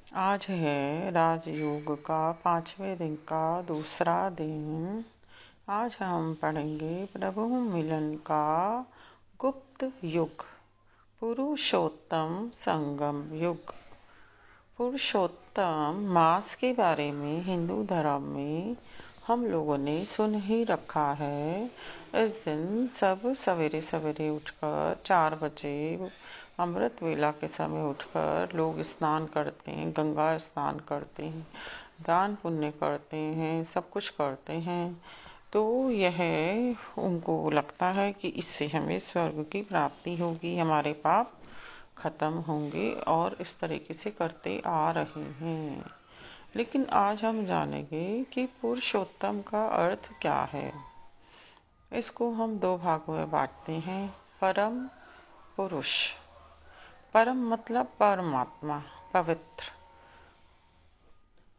आज है राजयोग का 5वें दिन का दूसरा दिन। आज हम पढ़ेंगे प्रभु मिलन का गुप्त युग, पुरुषोत्तम संगम युग। पुरुषोत्तम मास के बारे में हिंदू धर्म में हम लोगों ने सुन ही रखा है। इस दिन सब सवेरे सवेरे उठकर 4 बजे अमृत वेला के समय उठकर लोग स्नान करते हैं, गंगा स्नान करते हैं, दान पुण्य करते हैं, सब कुछ करते हैं। तो यह उनको लगता है कि इससे हमें स्वर्ग की प्राप्ति होगी, हमारे पाप खत्म होंगे, और इस तरीके से करते आ रहे हैं। लेकिन आज हम जानेंगे कि पुरुषोत्तम का अर्थ क्या है। इसको हम 2 भागों में बांटते हैं। परम पुरुष, परम मतलब परमात्मा, पवित्र,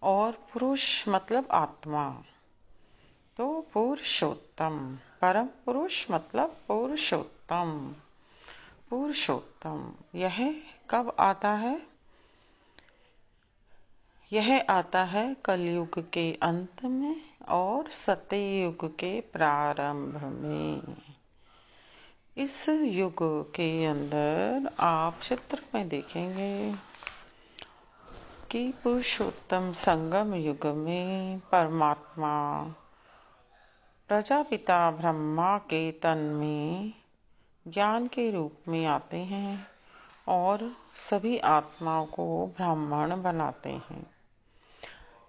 और पुरुष मतलब आत्मा। तो पुरुषोत्तम, परम पुरुष मतलब पुरुषोत्तम। पुरुषोत्तम यह कब आता है? यह आता है कलयुग के अंत में और सत्ययुग के प्रारंभ में। इस युग के अंदर आप चित्र में देखेंगे कि पुरुषोत्तम संगम युग में परमात्मा प्रजापिता ब्रह्मा के तन में ज्ञान के रूप में आते हैं और सभी आत्माओं को ब्राह्मण बनाते हैं।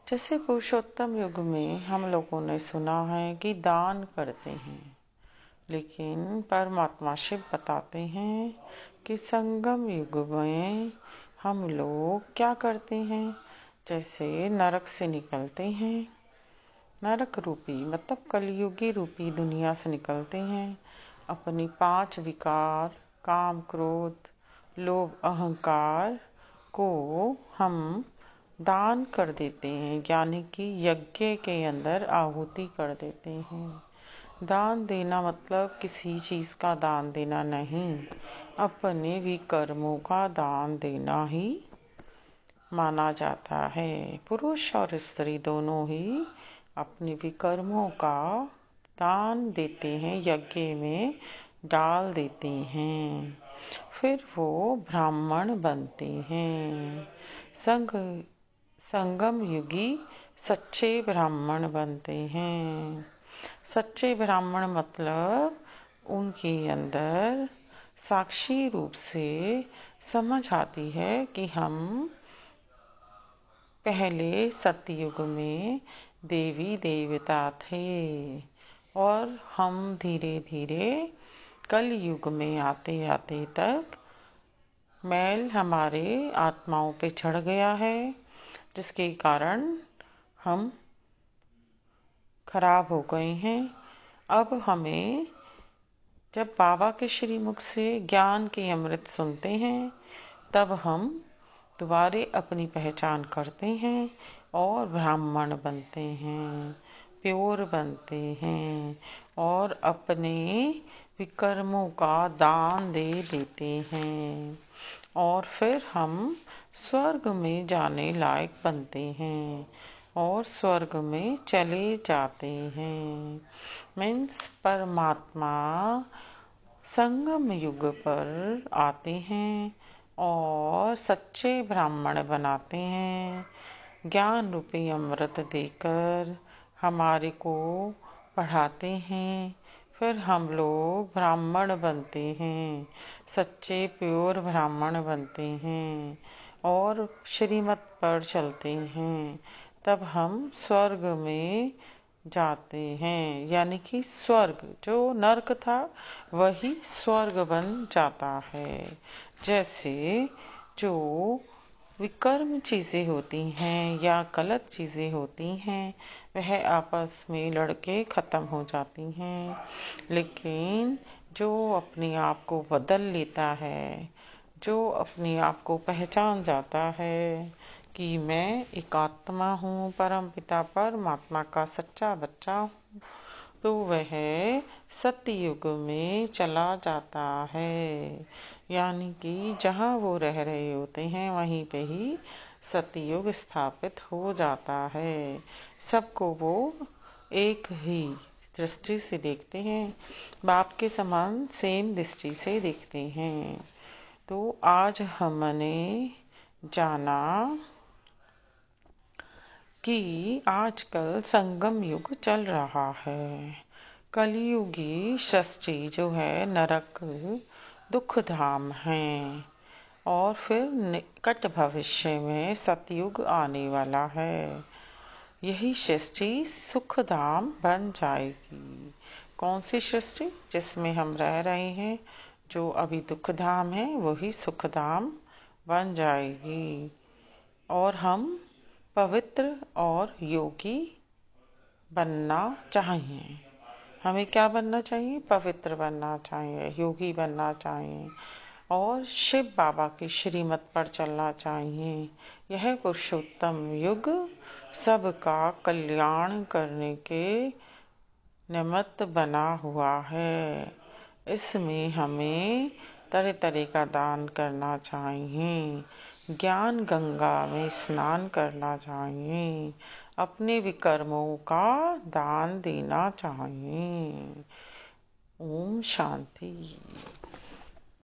जैसे पुरुषोत्तम युग में हम लोगों ने सुना है कि दान करते हैं, लेकिन परमात्मा शिव बताते हैं कि संगम युग में हम लोग क्या करते हैं। जैसे नरक से निकलते हैं, नरक रूपी मतलब कलयुगी रूपी दुनिया से निकलते हैं, अपनी 5 विकार काम क्रोध लोभ अहंकार को हम दान कर देते हैं, यानी कि यज्ञ के अंदर आहुति कर देते हैं। दान देना मतलब किसी चीज़ का दान देना नहीं, अपने विकर्मों का दान देना ही माना जाता है। पुरुष और स्त्री दोनों ही अपने विकर्मों का दान देते हैं, यज्ञ में डाल देते हैं, फिर वो ब्राह्मण बनते हैं। संगम युगी सच्चे ब्राह्मण बनते हैं। सच्चे ब्राह्मण मतलब उनके अंदर साक्षी रूप से समझ आती है कि हम पहले सतयुग में देवी देवता थे और हम धीरे धीरे कल युग में आते आते तक मैल हमारे आत्माओं पे चढ़ गया है, जिसके कारण हम खराब हो गए हैं। अब हमें जब बाबा के श्रीमुख से ज्ञान के अमृत सुनते हैं, तब हम दोबारे अपनी पहचान करते हैं और ब्राह्मण बनते हैं, प्योर बनते हैं और अपने विकर्मों का दान दे देते हैं, और फिर हम स्वर्ग में जाने लायक बनते हैं और स्वर्ग में चले जाते हैं। मीन्स परमात्मा संगम युग पर आते हैं और सच्चे ब्राह्मण बनाते हैं, ज्ञान रूपी अमृत देकर हमारे को पढ़ाते हैं, फिर हम लोग ब्राह्मण बनते हैं, सच्चे प्योर ब्राह्मण बनते हैं और श्रीमत पर चलते हैं। तब हम स्वर्ग में जाते हैं, यानी कि स्वर्ग जो नर्क था वही स्वर्ग बन जाता है। जैसे जो विकर्म चीज़ें होती हैं या गलत चीज़ें होती हैं, वह आपस में लड़के ख़त्म हो जाती हैं, लेकिन जो अपने आप को बदल लेता है, जो अपने आप को पहचान जाता है कि मैं एक आत्मा हूँ, परम पिता परमात्मा का सच्चा बच्चा हूँ, तो वह सत्ययुग में चला जाता है। यानी कि जहाँ वो रह रहे होते हैं वहीं पे ही सतयुग स्थापित हो जाता है। सबको वो एक ही दृष्टि से देखते हैं, बाप के समान सेम दृष्टि से देखते हैं। तो आज हमने जाना कि आजकल संगम युग चल रहा है। कलयुगी सृष्टि जो है नरक दुख धाम है, और फिर निकट भविष्य में सतयुग आने वाला है। यही सृष्टि सुख धाम बन जाएगी। कौन सी सृष्टि? जिसमें हम रह रहे हैं, जो अभी दुख धाम है वही सुख धाम बन जाएगी, और हम पवित्र और योगी बनना चाहिए। हमें क्या बनना चाहिए? पवित्र बनना चाहिए, योगी बनना चाहिए, और शिव बाबा की श्रीमत पर चलना चाहिए। यह पुरुषोत्तम युग सबका कल्याण करने के निमित्त बना हुआ है। इसमें हमें तरह तरह का दान करना चाहिए, ज्ञान गंगा में स्नान करना चाहिए, अपने विकर्मों का दान देना चाहिए। ओम शांति।